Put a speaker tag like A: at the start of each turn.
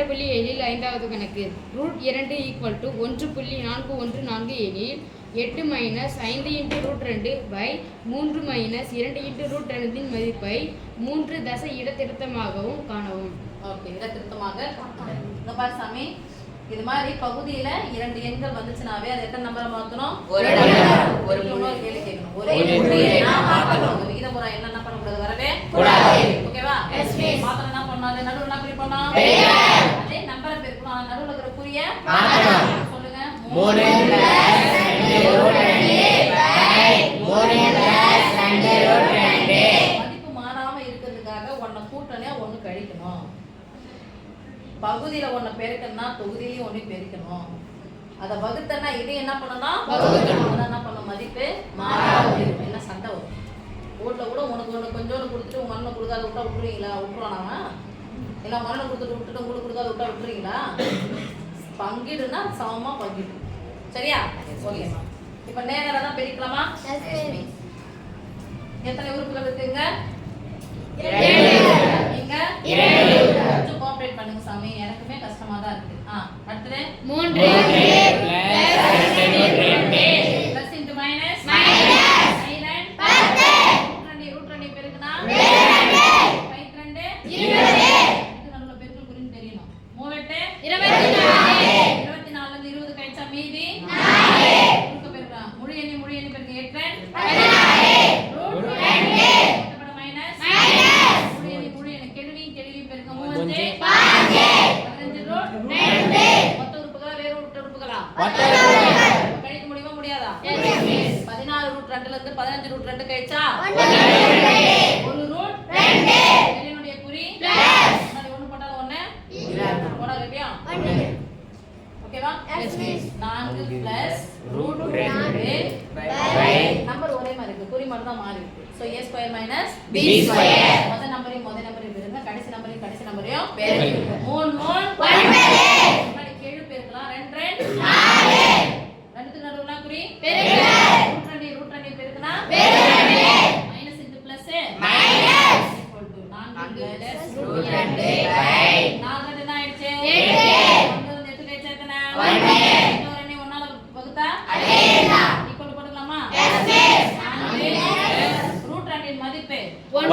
A: 2.7 ஐந்தாவது கணக்கு root 2 equal to 1.414 எனில் 8 minus 5 into root 2 by 3 minus 2 into root 2 மதிப்பை 3 தசை இடத்திருத்தமாகவும் காணவும்.
B: ஓகே, இடத்திருத்தமாக இங்க பாரு சாமி, இது மாதிரி பகுதியில 2 எண்கள் வந்துச்சுனாவே அது எத்தனை நம்பரை மாத்தணும்? ஒரு கேள்வி கேட்கணும். ஒரே எண்ணா மாத்தணும். விகிதமுறை என்ன பண்ணக்கூடாது, வரவே கூடாது. ஓகேவா? மாத்தணும் என்ன பண்ணாது, நடுவுல என்ன குறி பண்ணோம்? அதே நம்பரை பெருக்கணும், நடுவுல இருக்கிற குறிய மாத்தணும். சொல்லுங்க. 3 மதிப்பு மாறாம இருக்கிறதுக்காக ஒன்ன கூட்டனே ஒன்னு கழிக்கணும். பகுதியில ஒன்ன பெருக்கணும்னா தொகுதியிலயும் ஒன்னு பெருக்கணும். அத வகுத்தனா இது என்ன பண்ணணும்? வகுக்கணும். என்ன பண்ண மதிப்பு மாறாம இருக்கும். என்ன சண்டை வரும் வீட்ல கூட உனக்கு ஒண்ணு கொஞ்சோண்டு கொடுத்துட்டு உங்க அண்ணன் கொடுக்காத விட்டா விட்டுருவீங்களா? விட்டுருவானா? இல்ல அண்ணன் கொடுத்துட்டு விட்டுட்டு உங்களுக்கு கொடுக்காத விட்டா விட்டுருவீங்களா? பங்கிடுனா சமமா பங்கிடு. சரியா? ஓகேமா. இப்ப நேரா தான் பெருக்கலாமா? எத்தனை உறுப்புகள் இருக்குங்க? 2. இங்க 2. கொஞ்சம் கோஆபரேட் பண்ணுங்க சாமி, எனக்குமே கஷ்டமா தான் இருக்கு. அடுத்து 3 plus into minus silent 10 root 2 பெருக்குனா 22 20. இது நல்ல பெருக்கல் குறின்னு தெரியணும். 3 8 24 24ல இருந்து 20 கழிச்சா மீதி 4. ரூட் பெருக்கலாம். முழு எண்ணி பெருக்கு 8 16 ரூட் 2 கழிக்க முடியுமா முடியாதா? 16 ரூட் 2ல இருந்து 15 ரூட் 2 கழிச்சா 1 ரூட் 2. என்னுடைய குறி பிளஸ். முன்னாடி 1 போட்டால 1 போடா ரெடியா? ஓகேவா? Yes miss. 4 plus root 2 by number ஒரே மாதிரி இருக்கு, குறி மட்டும் தான் மாறி இருக்கு. So a square minus b square. முதல் நம்பரையும் பெருங்க, கடைசி நம்பரையும் பெருங்க. 3 3 9. முன்னாடி கேழு பெருக்கலாம். 2 2 4. ரெண்டுக்கு நடுவுல குறி பெருங்க. ரூட் 2 பெருக்குனா பெருங்க. Minus into plus minus equal to 4 plus root 2 by 4 என்ன ஆயிடுச்சு? 8. 1 இருந்து 8 கழிச்சா எத்தனை? 1. இன்னொரு எண்ணை 1 ஆல வகுத்தா அதேதான். ஈக்குவல் போட்டுக்கலாமா? Yes miss. ரூட் 2 மதிப்பு 1